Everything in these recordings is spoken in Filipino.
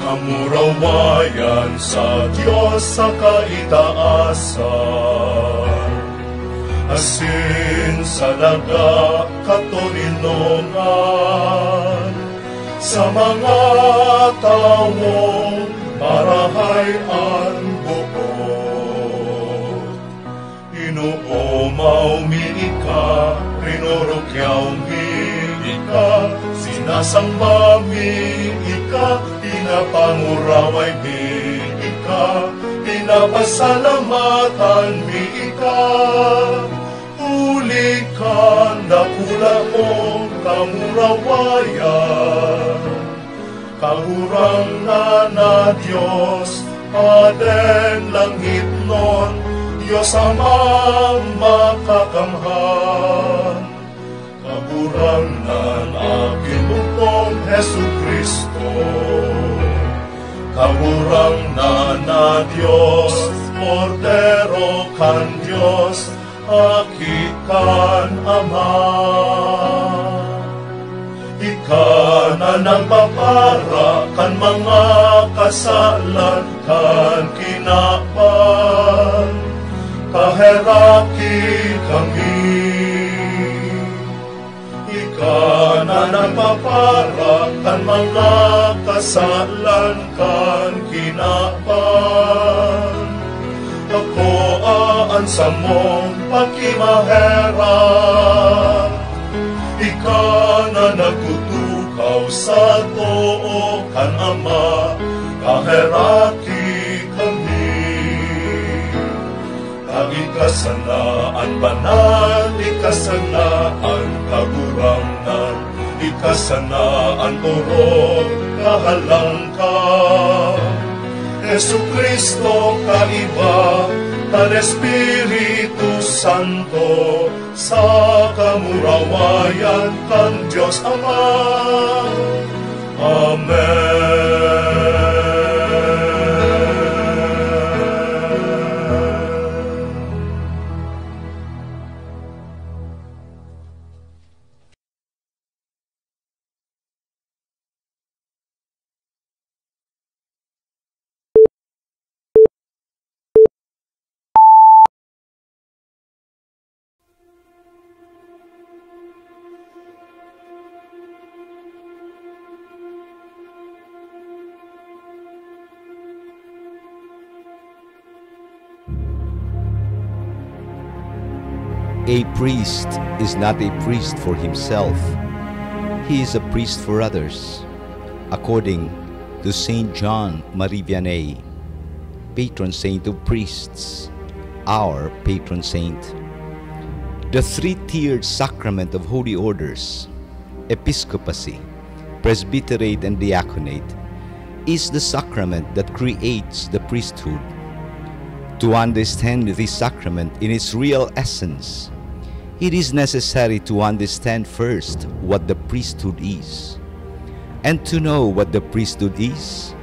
Kamurawayan sa Diyos sa kaitaasan, asin sa daga katoninongan, sa mga tawong marahayan buot. Inuomaw miika, rinurukyaw miika, sinasamba miika, pinapanguraway miika, pinapasalamatan miika. Huli ka nakula mong kamurawayan, kahurang na Diyos, Padeng langit nun, Diyos amang makakamhan. Kahurang na aking bukong Hesu Kristo, kahurang na Diyos, Cordero kan Diyos, akikan Ama. Ika na nang papara kan mga kasalan kan kinapan, kaheraki kami. Ika na nang papara kan mga kasalan kan kinapan, ako aansa mong pakimahera. Ika na nagtutukaw sa too kan Ama, kaheraki kami. Ikasanaan banal, ikasanaan kagurangan, ikasanaan turong kahalangkan. Jesu Kristo kaiba, kan Espiritu Santo, sa kamurawayan kan Diyos Ama. Amen. A priest is not a priest for himself. He is a priest for others, according to Saint John Marie Vianney, patron saint of priests, our patron saint. The three-tiered sacrament of holy orders, episcopacy, presbyterate, and diaconate, is the sacrament that creates the priesthood. To understand this sacrament in its real essence, it is necessary to understand first what the priesthood is. And to know what the priesthood is,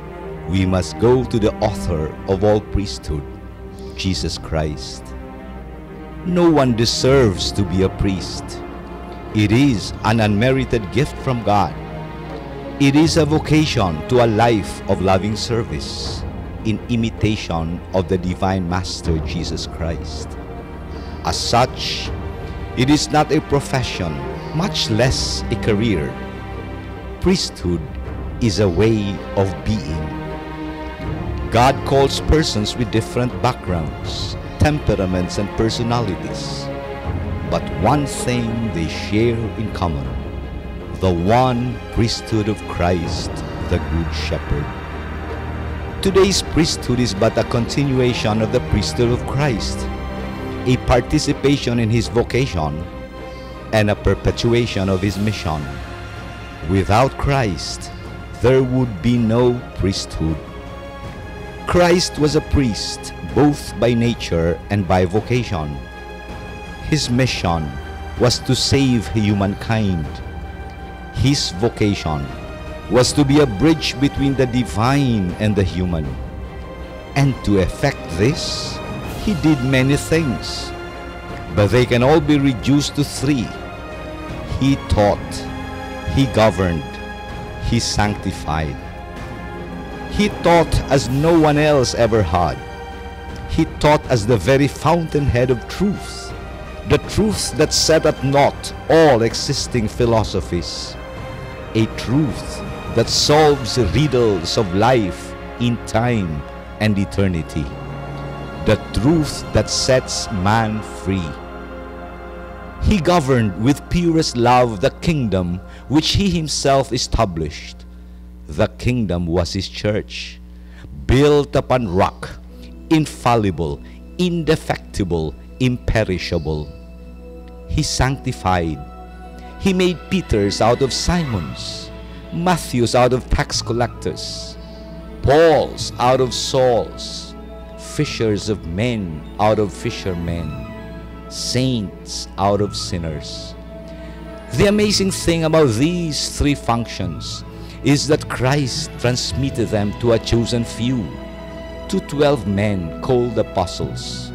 we must go to the author of all priesthood, Jesus Christ. No one deserves to be a priest. It is an unmerited gift from God. It is a vocation to a life of loving service in imitation of the Divine Master Jesus Christ. As such, it is not a profession, much less a career. Priesthood is a way of being. God calls persons with different backgrounds, temperaments, and personalities, but one thing they share in common: the one priesthood of Christ, the Good Shepherd. Today's priesthood is but a continuation of the priesthood of Christ, a participation in his vocation, and a perpetuation of his mission. Without Christ, there would be no priesthood. Christ was a priest both by nature and by vocation. His mission was to save humankind. His vocation was to be a bridge between the divine and the human. And to effect this, he did many things, but they can all be reduced to three. He taught, he governed, he sanctified. He taught as no one else ever had. He taught as the very fountainhead of truth, the truth that set at naught all existing philosophies, a truth that solves the riddles of life in time and eternity, the truth that sets man free. He governed with purest love the kingdom which he himself established. The kingdom was his church, built upon rock, infallible, indefectible, imperishable. He sanctified. He made Peters out of Simons, Matthews out of tax collectors, Pauls out of Sauls, fishers of men out of fishermen, saints out of sinners. The amazing thing about these three functions is that Christ transmitted them to a chosen few, to 12 men called apostles.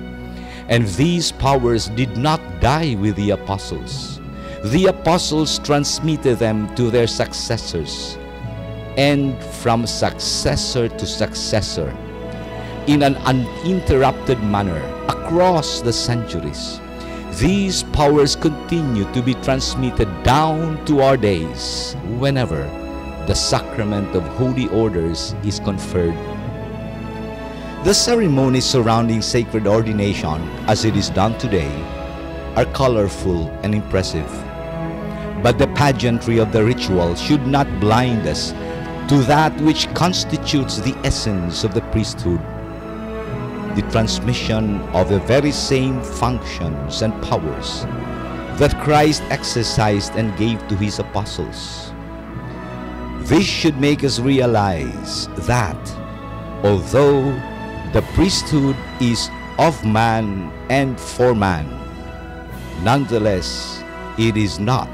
And these powers did not die with the apostles. The apostles transmitted them to their successors, and from successor to successor, in an uninterrupted manner across the centuries. These powers continue to be transmitted down to our days whenever the sacrament of holy orders is conferred. The ceremonies surrounding sacred ordination, as it is done today, are colorful and impressive. But the pageantry of the ritual should not blind us to that which constitutes the essence of the priesthood, the transmission of the very same functions and powers that Christ exercised and gave to his apostles. This should make us realize that although the priesthood is of man and for man, nonetheless it is not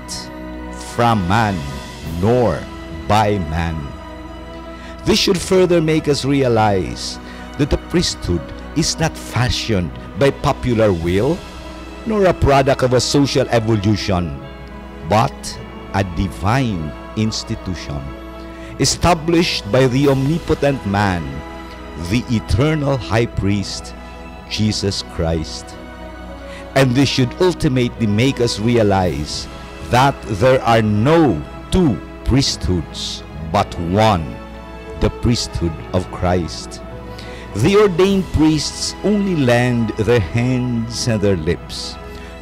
from man nor by man. This should further make us realize that the priesthood is not fashioned by popular will, nor a product of a social evolution, but a divine institution, established by the omnipotent man, the eternal high priest, Jesus Christ. And this should ultimately make us realize that there are no two priesthoods, but one, the priesthood of Christ. The ordained priests only lend their hands and their lips,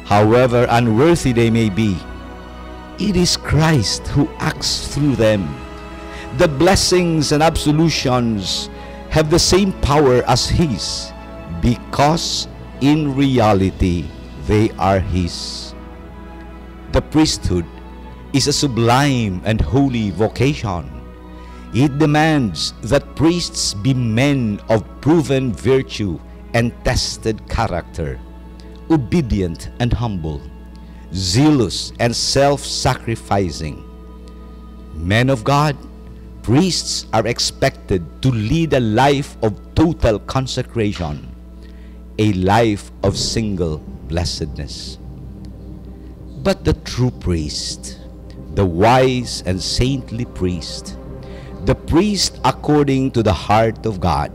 however unworthy they may be. It is Christ who acts through them. The blessings and absolutions have the same power as His, because in reality they are His. The priesthood is a sublime and holy vocation. It demands that priests be men of proven virtue and tested character, obedient and humble, zealous and self-sacrificing. Men of God, priests are expected to lead a life of total consecration, a life of single blessedness. But the true priest, the wise and saintly priest, the priest according to the heart of God,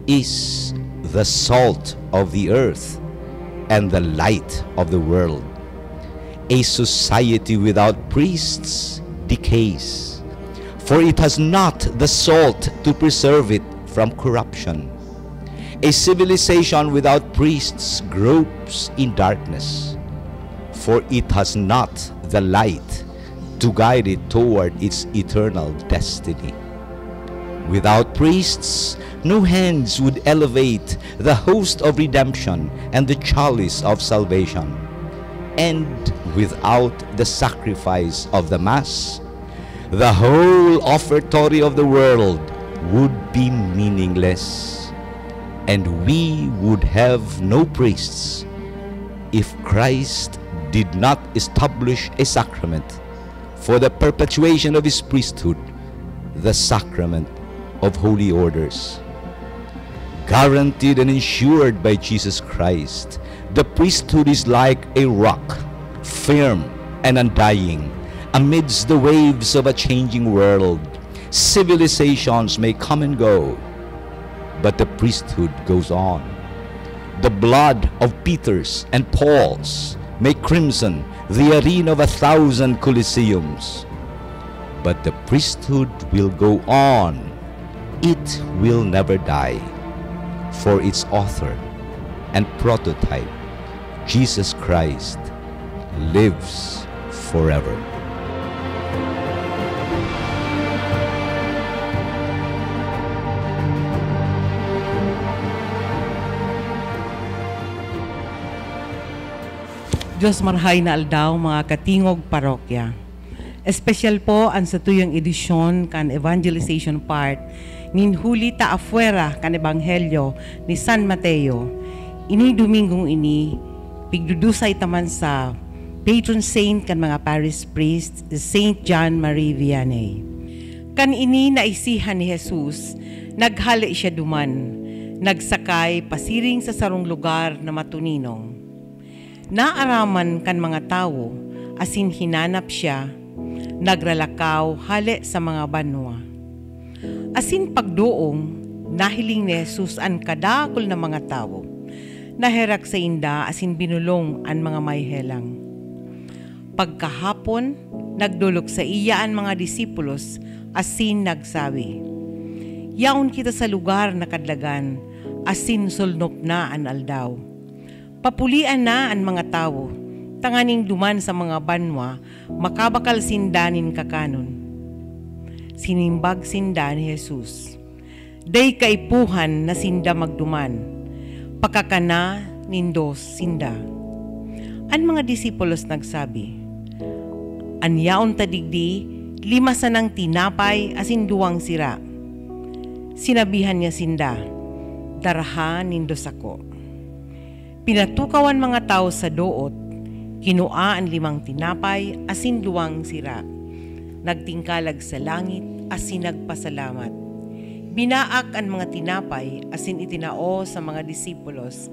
is the salt of the earth and the light of the world. A society without priests decays, for it has not the salt to preserve it from corruption. A civilization without priests gropes in darkness, for it has not the light to guide it toward its eternal destiny. Without priests, no hands would elevate the host of redemption and the chalice of salvation. And without the sacrifice of the Mass, the whole offertory of the world would be meaningless, and we would have no priests if Christ did not establish a sacrament for the perpetuation of His priesthood, the sacrament of holy orders. Guaranteed and ensured by Jesus Christ, the priesthood is like a rock, firm and undying, amidst the waves of a changing world, Civilizations may come and go, but the priesthood goes on. The blood of Peter's and Paul's may crimson the arena of 1,000 Colosseums, but the priesthood will go on. It will never die, for its author and prototype, Jesus Christ, lives forever. Diyos marhay na aldaw mga katingog parokya. Espesyal po ang satuyang edisyon kan evangelization part nin huli ta afuera kan ebanghelyo ni San Mateo. Ini Domingong ini pigdudusay taman sa patron saint kan mga parish priest Saint John Marie Vianney. Kan ini naisihan ni Jesus, naghali siya duman, nagsakay pasiring sa sarong lugar na matuninong. Naaraman kan mga tao, asin hinanap siya, nagralakaw hali sa mga banwa. Asin pagdoong, nahiling ni Jesus an kadakol na mga tao, naherak sa inda asin binulong an mga mayhelang. Pagkahapon, nagdulok sa iya an mga disipulos, asin nagsabi, yaon kita sa lugar na kadlagan, asin sulnop na an aldaw. Papulian na ang mga tao, tanganing duman sa mga banwa, makabakal sindanin kakanon. Sinimbag sinda ni Jesus. Day kaipuhan na sinda magduman, pakakana nindos sinda. Ang mga disipulos nagsabi, anyaon tadigdi, 5 sanang tinapay asin 2 sira. Sinabihan niya sinda, darahan nindos ako. Pinatukawan mga tao sa doot, kinua ang 5 tinapay, asin 2 sira. Nagtingkalag sa langit, asin nagpasalamat. Binaak ang mga tinapay, asin itinao sa mga disipulos.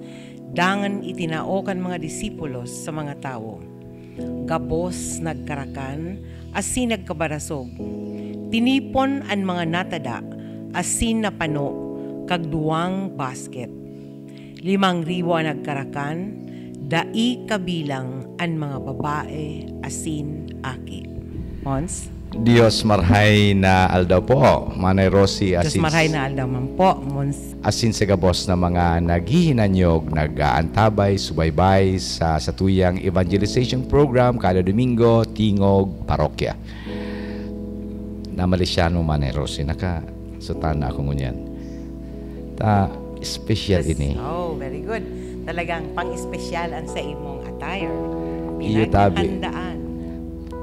Dangan itinao kan mga disipulos sa mga tao. Gabos nagkarakan, asin nagkabarasog. Tinipon ang mga natada, asin napano, kag 2 basket. 5,000 nagkarakan, dai kabilang ang mga babae, asin aki. Mons? Dios marhay na aldaw po, Manay Rosie, Diyos asin, marhay na aldaw man po, Mons. asin sa gabos na mga naghihinanyog, nag-aantabay, subaybay sa satuyang evangelization program kada Domingo, Tingog, Parokya. Namalisyan mo, Manay Rosie, nakasutan na ako ngunyan. Special ini. Oh, very good. Talagang pang-espesyal ang sa imong attire. Iyo tabi. Pinaghandaan.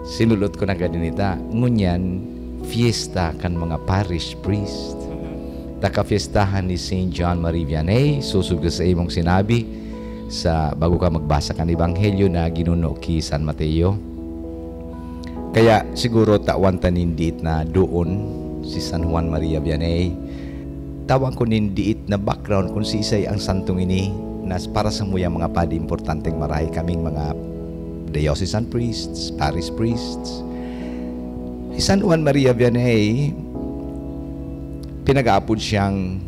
Sinulot ko na ganita. Ngunyan, fiesta kan mga parish priest. Taka-fiestahan ni Saint John Marie Vianney. Susugod sa imong sinabi sa bago ka magbasa kan ebanghelyo na ginuno ki San Mateo. Kaya siguro tawan tanindit na doon si San Juan Maria Vianney. Tawag ko nindiit na background kung si Isay ang santong ini na para sa muyang mga padi importanteng marahi kaming mga diocesan priests, parish priests. Si San Juan Maria Vianney, pinag-aapod siyang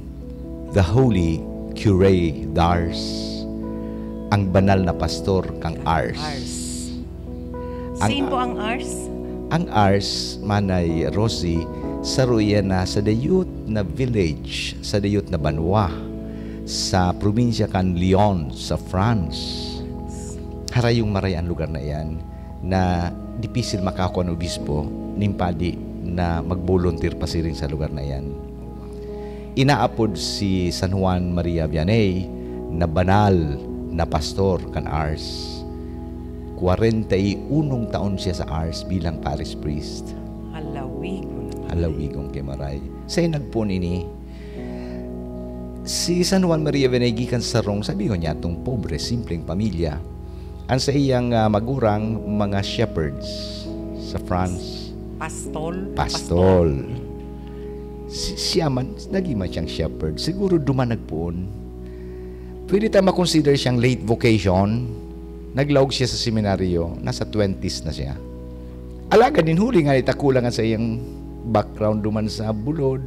the Holy Cure d'Ars, ang banal na pastor kang Ars. Sino po ang Ars? Ang Ars, Manay Rosie, saruya na sa dayut na village, sa dayut na banwa, sa probinsya kan Lyon, sa France. Harayong maray ang lugar na yan na dipisil makakuha ng obispo, nimpadi na mag-volunteer pa siring sa lugar na yan. Inaapod si San Juan Maria Vianney na banal na pastor kan Ars. 41 taon siya sa Ars bilang parish priest. Halawigong kay Maray. Sa'yo nagpun ini, si San Juan Maria Vianney gikan sarong, sabi ko niya, itong pobre, simpleng pamilya. Ang sa iyang magurang mga shepherds sa France. Pastol. Siya man, naging man siyang shepherd. Siguro dumanag poon. Pwede tayo makonsider siyang late vocation. Naglaog siya sa seminaryo. Nasa 20s na siya. Alaga din huli nga itakulangan sa iyang background duman sa bulod,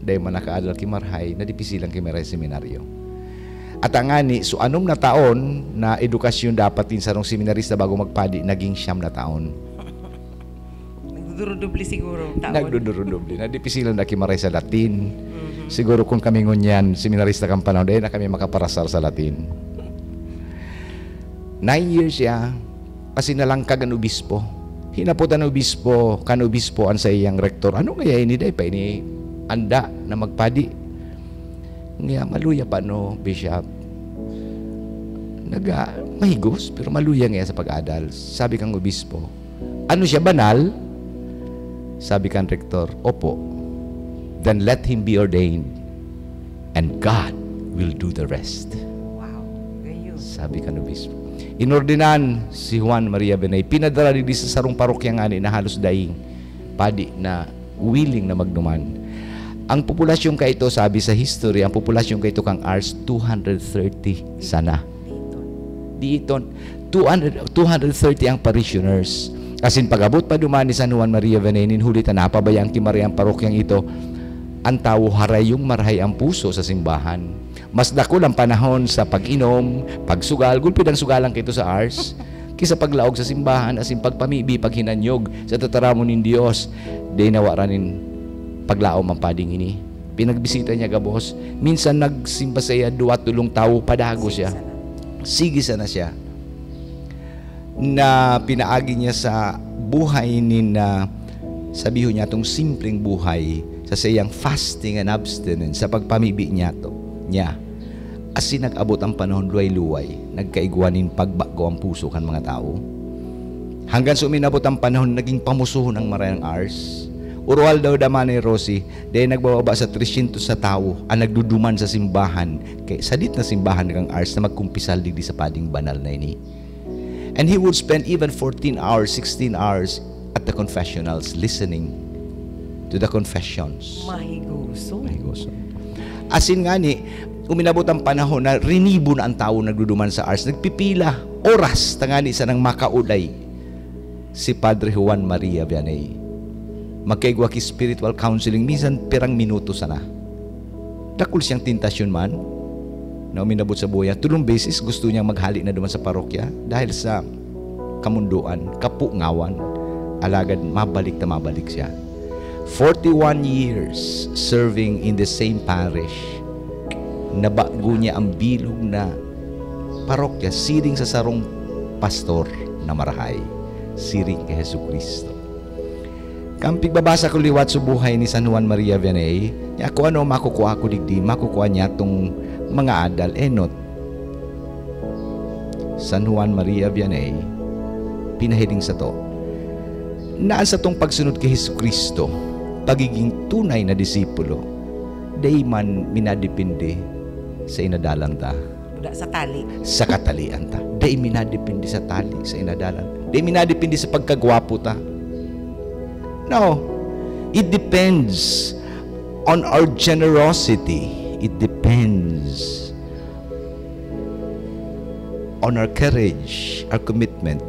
dahil man nakaadal kimarhay, nadipisilang kimaray seminaryo. At ang ani, so anom na taon na edukasyon dapat din sa rong seminarista bago magpadi, naging 9 na taon. Nagdudurudubli siguro taon. Nagdudurudubli. Nadipisilang na kimaray sa Latin. Siguro kung kami ngunyan, seminarista kang panahon, dahil na kami makaparasal sa Latin. 9 years siya, kasi nalangkag ang obispo. Hinaputan ang obispo, kan obispo ang sa iyang rektor. Ano kaya ini day pa ini anda na magpadi? Nga maluya pa no, bishop. Mahigos, pero maluya nga sa pag-adal. Sabi kang obispo, ano siya, banal? Sabi kang rektor, opo. Then let him be ordained, and God will do the rest. Wow, gayon. Sabi kang obispo. Inordinan si Juan Maria Vianney, pinadala di sa sarong parokya nga ni na halos daing padi na willing na magduman. Ang populasyon ka ito, sabi sa history, ang populasyon ka ito kang Ars 230 sana. Diiton 230 ang parishioners. Kasin pagabot pa duman ni San Juan Maria Vianney, ninhulitan na pabayang kimarayang parokyang ito, ang tao harayong marhay ang puso sa simbahan. Mas dako ang panahon sa pag-inom, pagsugal, gulpid ang sugalang kito sa Ars, kisa paglaog sa simbahan, asin pagpamibi, paghinanyog sa tataramon ng Diyos, di nawaranin paglaom ang pading ini. Pinagbisita niya gabos, minsan nagsimba sa iya 2-3 tao, padago siya. Sige sana siya. Na pinaagi niya sa buhay ni na sabihin niya itong simpleng buhay sa siyang fasting and abstinence sa pagpamibi niya Asi nag-abot ang panahon luway-luway, nagkaigwanin pagbago ang puso kan mga tao. Hanggang suminabot ang panahon, naging pamusuhon ang marayang Ars. Urual daw daman ni Rosie, dahil nagbababa sa 300 sa tao ang nagduduman sa simbahan, kay sadit na simbahan kang Ars na magkumpisal di sa pading banal na ini. And he would spend even 14 hours, 16 hours at the confessionals listening to the confessions. Mahiguso. Asin nga ni, uminabot ang panahon na rinibo na ang tao nagduduman sa Ars. Nagpipila, oras, tangani sa nang makauday si Padre Juan Maria Vianney. Magkaigwa ki spiritual counseling, minsan pirang minuto sana. Dakul siyang tentasyon man, na uminabot sa buhay. 3 beses gusto niyang maghali na duman sa parokya dahil sa kamunduan, kapungawan, alagad mabalik siya. 41 years serving in the same parish. Nabago niya ang bilog na parokya, siring sa sarong pastor na marahay, siring kay Jesucristo. Kampig babasa ko liwat sa buhay ni San Juan Maria Vianney, ako ano makukuha ko digdi, makukuha niya itong mga adal, enot. San Juan Maria Vianney, pinahiling sa to, naan sa tong pagsunod kay Jesucristo, pagiging tunay na disipulo, day man minadipindi sa inadalan ta. Sa tali. Sa katalian ta. Day minadipindi sa tali, sa inadalan. Day minadipindi sa pagkagwapo ta. No. It depends on our generosity. It depends on our courage, our commitment.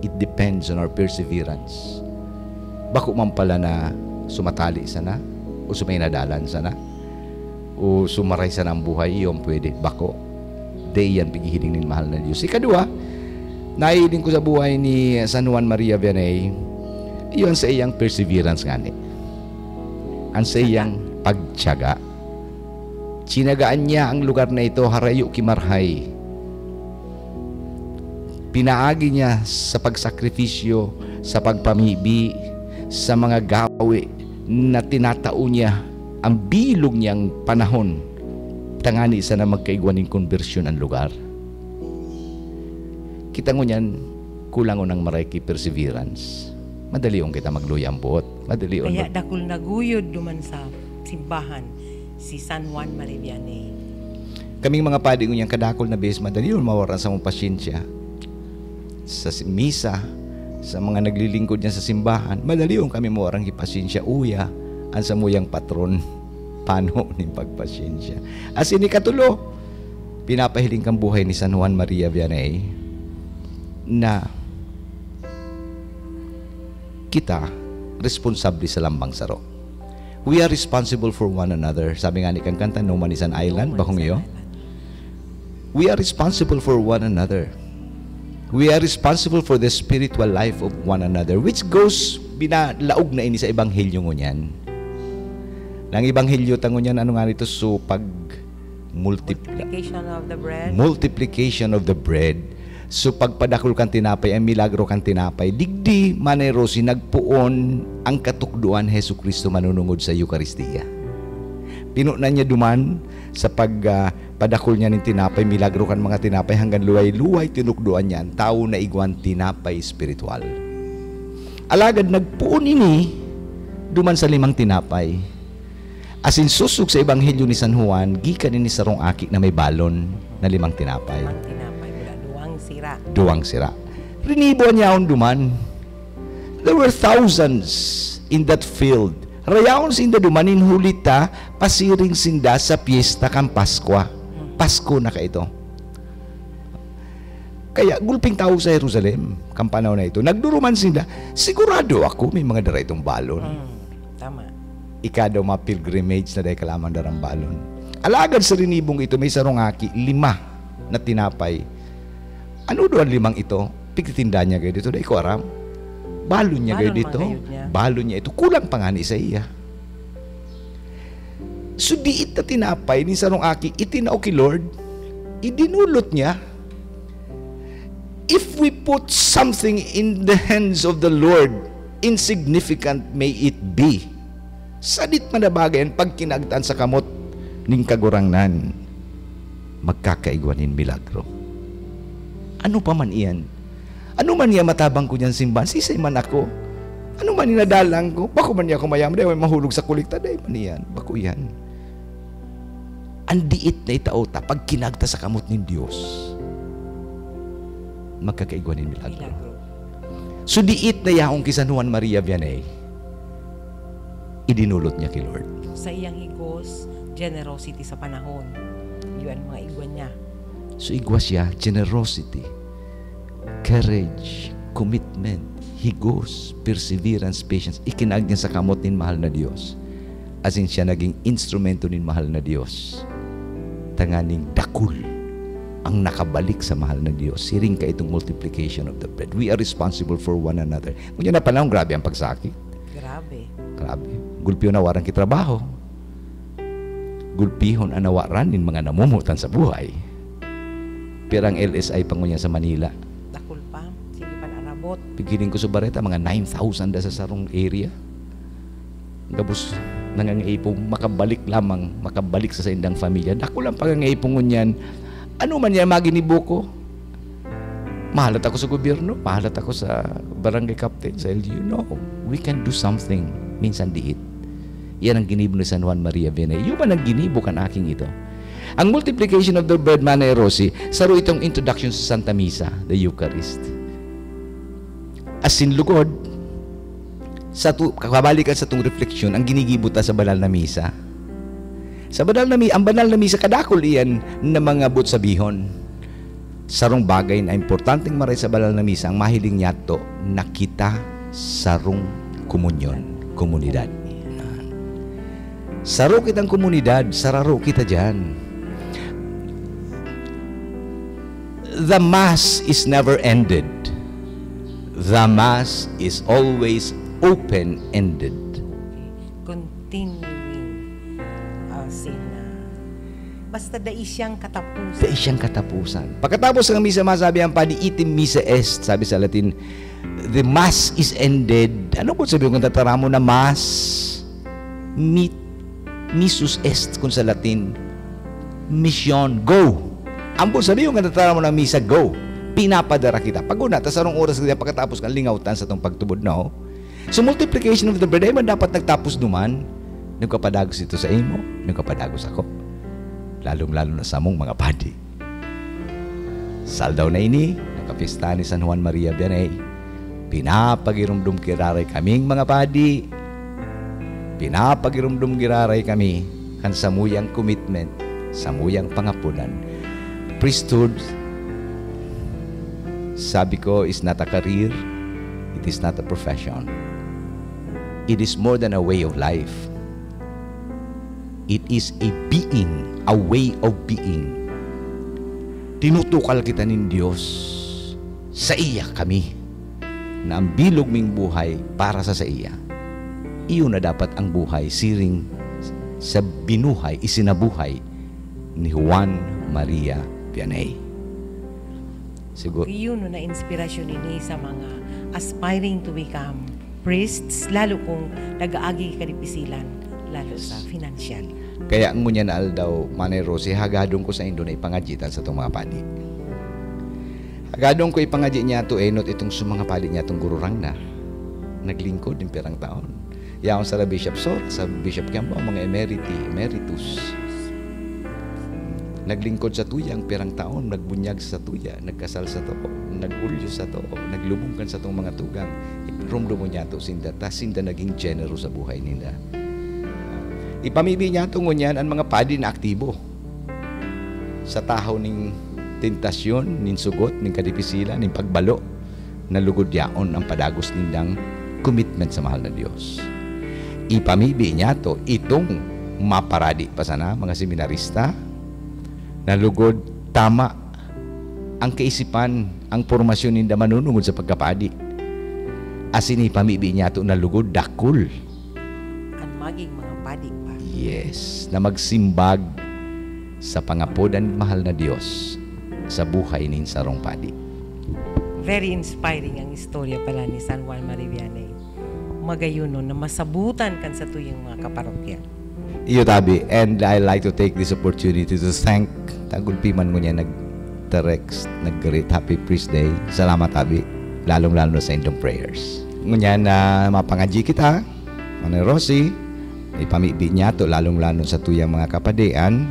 It depends on our perseverance. Bako man pala na sumatali sana o sumainadalan sana o sumaray sana ang buhay, iyon pwede. Bako. Day yan pigihiling ng mahal na Diyos. Ikadua, naihiling ko sa buhay ni San Juan Maria Vianney, iyon sa iyang perseverance nga ni. Ang sa iyang pagtiyaga. Sinagaan niya ang lugar na ito, harayo kimarhay. Pinaagi niya sa pagsakripisyo, sa pagpamibi, sa mga gawi na tinatao niya ang bilog niyang panahon, tangani sa na magkaigwaning konbersyon ang lugar. Kita ngo niyan, kulang ng marayki perseverance. Madali yung kita magluyambot. Madali yung Kaya dakul naguyod duman sa simbahan si San Juan Maria Vianney. Kaming mga padi niyang kadakol na bes, madali yung mawaran sa mong pasyensya. Sa misa, sa mga naglilingkod niya sa simbahan, madali yung kami mawarang ipasensya. Uya, ang samuyang patron, paano ng pagpasensya. As ini katulo, pinapahiling kang buhay ni San Juan Maria Vianney na kita responsable sa lambang saro. We are responsible for one another. Sabi nga ni kang kanta, No Man is an Island, bahong iyo. We are responsible for one another. We are responsible for the spiritual life of one another, which goes binalaog na ini sa ebanghelyo ngunyan. Nang ebanghelyo tango niyan, ano nga nito? So, Multiplication of the bread. Multiplication of the bread. So pagpadakol kang tinapay, ang milagro kang tinapay, digdi manero sinagpuon ang katukduan Hesus Kristo manunungod sa Eucharistia. Pinunan niya duman sa pagpadakol niya ng tinapay, milagro kan mga tinapay hanggang luway-luway tinukduan niya, tao na iguan tinapay spiritual. Alagad nagpuon ini duman sa 5 tinapay. Asin susug sa ebanghelyo ni San Juan, gikan ini sarong aki na may balon na 5 tinapay. 5 tinapay. Duwang sira. Rinibo niya on duman. There were thousands in that field. Rayaon sinda dumanin hulita, pasiring sinda sa piyesta kan Paskwa. Pasko na ka ito. Kaya gulping tao sa Jerusalem, kan panahon na ito. Nagduruman sinda, sigurado ako may mga dara itong balon. Tama. Ika daw mga pilgrimage na dahil kalaman darang balon. Alagad sa rinibong ito, may sarong aki, 5 na tinapay. Ano doon 5 ito? Pigtitinda niya kayo dito. Dahil ko aram. Balon niya kayo dito. Balon niya ito. Kulang pa nga ni sa iya. So diit na tinapay ni sarong aki, itinaw kay Lord, idinulot niya. If we put something in the hands of the Lord, insignificant may it be. Sadit man na bagay pag kinagtan sa kamot ning kagurangnan, magkakaigwanin milagro. Ano pa man iyan? Ano man niya matabang ko niyan simbahan? Sisay man ako. Ano man inadalang ko? Bako man niya ako mayaman? Dahil mahulog sa kulikta? Dahil man iyan. Bako yan. Ang diit na itaota pag kinagta sa kamot ng Diyos, magkakaigwanin milagro. So diit na yaong kay San Juan Maria Vianney, idinulot niya kay Lord. Sa iyang higos, generosity sa panahon. Yun ang mga igwan niya. So igwa siya, generosity, courage, commitment, higos, perseverance, patience. Ikinag niya sa kamot ng mahal na Diyos. As in siya naging instrumento ng mahal na Diyos. Tanganing dakul ang nakabalik sa mahal na Diyos. Siring ka itong multiplication of the bread. We are responsible for one another. Kung yan na panahon, grabe ang pagsakit. Grabe. Grabe. Gulpiyon na warang kitrabaho. Gulpihon ang nawaran ng mga namumutan sa buhay. Pero ang LSI pangunya sa Manila. Dakul pa. Sige pa arabot. Pigiling ko sa Bareta, mga 9,000 da sa sarong area. Gabos nangangaipong makabalik lamang, makabalik sa indang pamilya. Dako lang pangangaipong ngunyan. Ano man yan maginibo ko? Mahalat ako sa gobyerno, mahalat ako sa barangay captain, sa LGU. No, we can do something. Minsan diit. Yan ang ginibo ni San Juan Maria Vianney. Yung ba nang ginibo kan aking ito? Ang multiplication of the bread, Manay Rossi, saro itong introduction sa Santa Misa, the Eucharist. As in lugod, kakabalikan sa itong refleksyon, ang ginigibuta sa banal na misa. Ang banal na misa, kadakol iyan na mga butsabihon. Sarong bagay na importanteng maray sa banal na misa, ang mahiling yato, nakita sarong komunidad. Saro kitang komunidad, sararo kita dyan. The Mass is never ended. The Mass is always open-ended. Continuing. Basta dai siyang katapusan. Dai siyang katapusan. Pagkatapos ng misa, masabi ang padi, itim misa est, sabi sa Latin, the Mass is ended. Ano po sabi kung tataramo na Mass? Missus est, kung sa Latin, mission, go. Ang po sabi yung tataramo ng misa, go. Pinapadara kita. Paguna, tas anong oras kita pagkatapos kang lingautan sa itong pagtubod na, oh. So multiplication of the bread, ay man dapat nagtapos duman, nagkapadagos ito sa imo, nagkapadagos ako. Lalong-lalo na sa mong mga padi. Saldaw na ini, nakapista ni San Juan Maria Vianney, pinapagirumdum kiraray kaming mga padi, pinapagirumdum kiraray kami, kan samuyang commitment, samuyang pangapunan. Priesthood, sabi ko, is not a career, it is not a profession. It is more than a way of life. It is a being, a way of being. Tinutukal kita ng Diyos. Sa iya kami. Na ang bilog ming buhay para sa iya. Iyon na dapat ang buhay siring sa binuhay, isinabuhay ni Juan Maria Vianney. Siguro. Iyon na inspirasyon ini sa mga aspiring to become priests, lalo kung nag-aagi kadipisilan, lalo sa financial. Kaya ang ngunya na aldaw, Manay Rosie, hagadong ko sa Indo na ipangadjitan sa itong mga padi. Hagadong ko ipangadji niya ito, not itong mga padi niya itong gururang na. Naglingkod ng pirang taon. Yaon sa Bishop Sor, sa Bishop Campo, mga emeritus. Naglingkod sa tuya ang pirang taon, nagbunyag sa tuya, nagkasal sa to, nagulyo sa to, naglubungkan sa tong mga tugang. Rumdo mo niya to, sinda naging generous sa buhay nila. Ipamibi niya ito ngunyan ang mga padi na aktibo. Sa tahaw ning tentasyon, ning sugot, ning kadipisilan, ning pagbalo, nalugod yaon ang padagos nindang commitment sa mahal na Diyos. Ipamibi niya ito, itong maparadi pa sana, mga seminarista, nalugod tama ang kaisipan, ang formasyon ninda manunungod sa pagkapadi. Asin ipamibi niya ito, nalugod dakul. Ang maging mga padi pa. Yes, na magsimbag sa pangapodan mahal na Diyos sa buhay nin sarong padi. Very inspiring ang istorya pala ni San Juan Maria Vianney. Magayuno na masabutan kan sa tuyong mga kaparokya. Iyo tabi, and I like to take this opportunity to thank tagulpiman mo niya nag-text, nag-greet Happy Priest Day. Salamat tabi, lalong-lalo na sa indong prayers. Ngunya na mapangadji kita, Manay Rosie, ipamibi niya to lalong-lalo sa tuyang mga kapadian.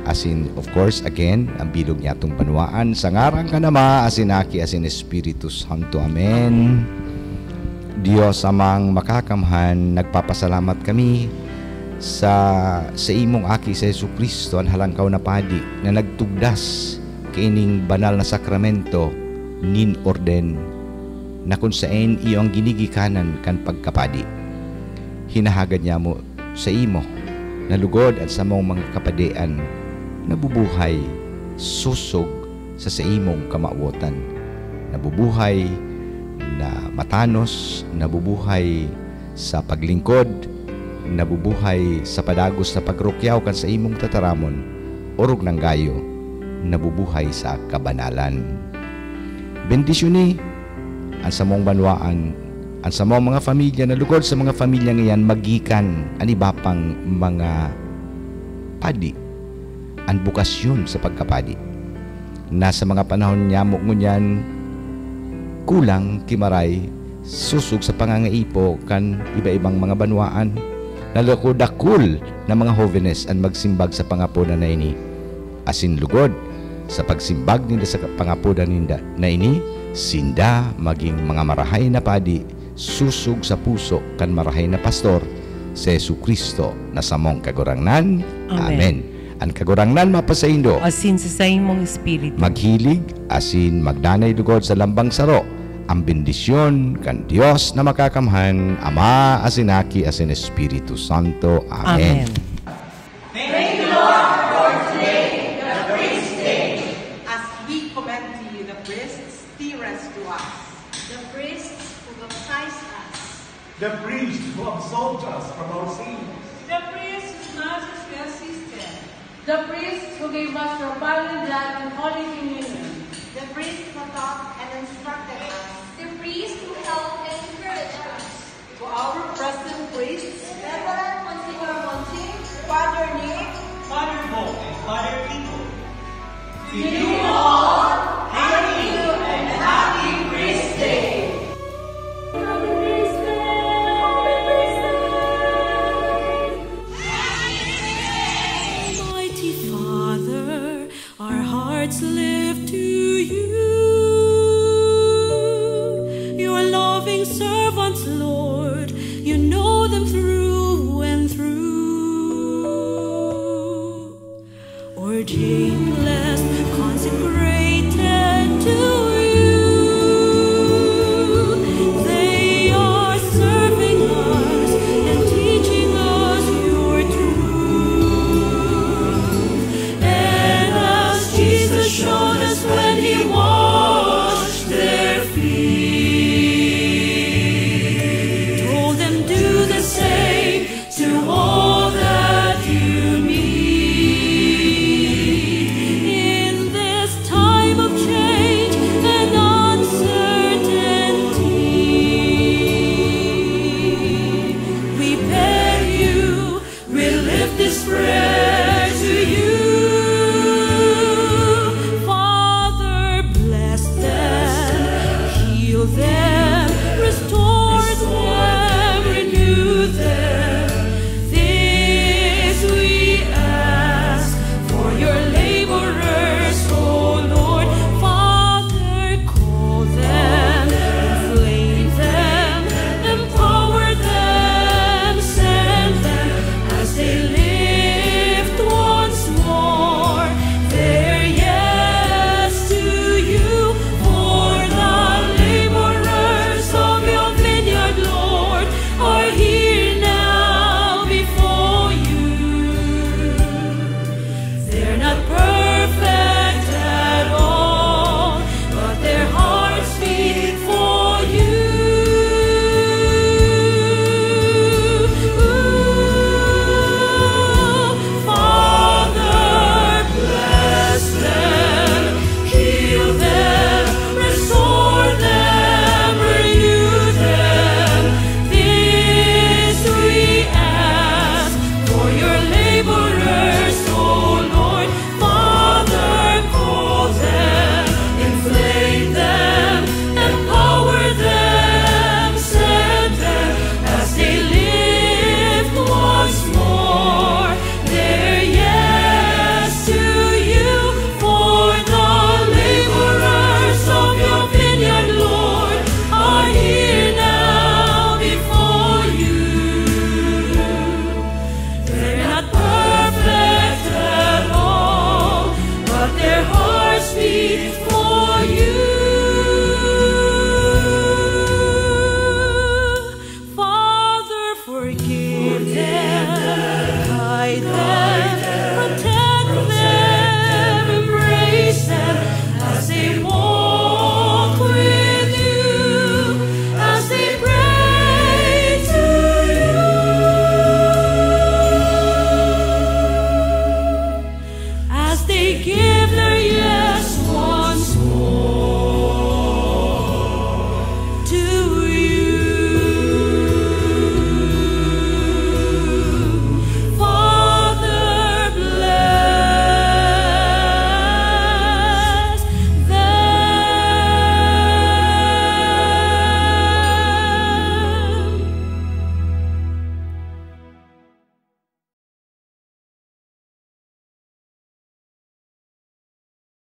As in, of course, again, ang bilog niya itong banwaan. Sa ngarang ka nama, asinaki, asin Espiritu Santo. Amen. Diyos amang makakamhan, nagpapasalamat kami sa imong aki sa Jesucristo, ang halangkaw na padi, na nagtugdas kaining banal na sakramento nin orden, na kung saan iyo ang ginigikanan kan pagkapadi. Hinahagad niya mo sa imo, nalugod at sa mong mga kapadian, nabubuhay susog sa imong kamauotan, nabubuhay na matanos, nabubuhay sa paglingkod, nabubuhay sa padagos na pagrukyaw kan sa imong tataramon, orog ng gayo, nabubuhay sa kabanalan. Bendisyon ni ang samong banwaan, ang samong mga pamilya, na lugod sa mga pamilya ngayon, magikan anibapang mga padi, ang bukasyon sa pagkapadi. Nasa mga panahon niya mo ngunyan, kulang kimaray, susog sa pangangaipo kan iba-ibang mga banwaan, nalakudakul na mga hovenes ang magsimbag sa pangapodan na ini. Asin lugod sa pagsimbag nila sa pangapodan ninda na ini, sinda maging mga marahay na padi, susog sa puso kan marahay na pastor sa Jesucristo na samong kagurangnan. Amen. Ang kagurangnan mapasaindo, Asin sa imong espiritu. maghilig, asin magdanay lugod sa lambang saro, ang bendisyon kan Dios na makakamhan, Ama, asinaki, asin Espiritu Santo. Amen. Amen. As we commend to you the priests, dearest to us, the priests who baptized us, The priest who absolved us from our sins. the priests whose masses we assisted, the priests who gave us your body, blood, and holy communion, the priest who taught and instructed us, the priests who helped and encouraged us, to our present priests, Reverend Monsignor Monchi, Father Nick, Father Bo and Father Kiko. to you all, thank you and happy Priest Day! Happy Priest Day! Happy Priest Day! Mighty Father, our hearts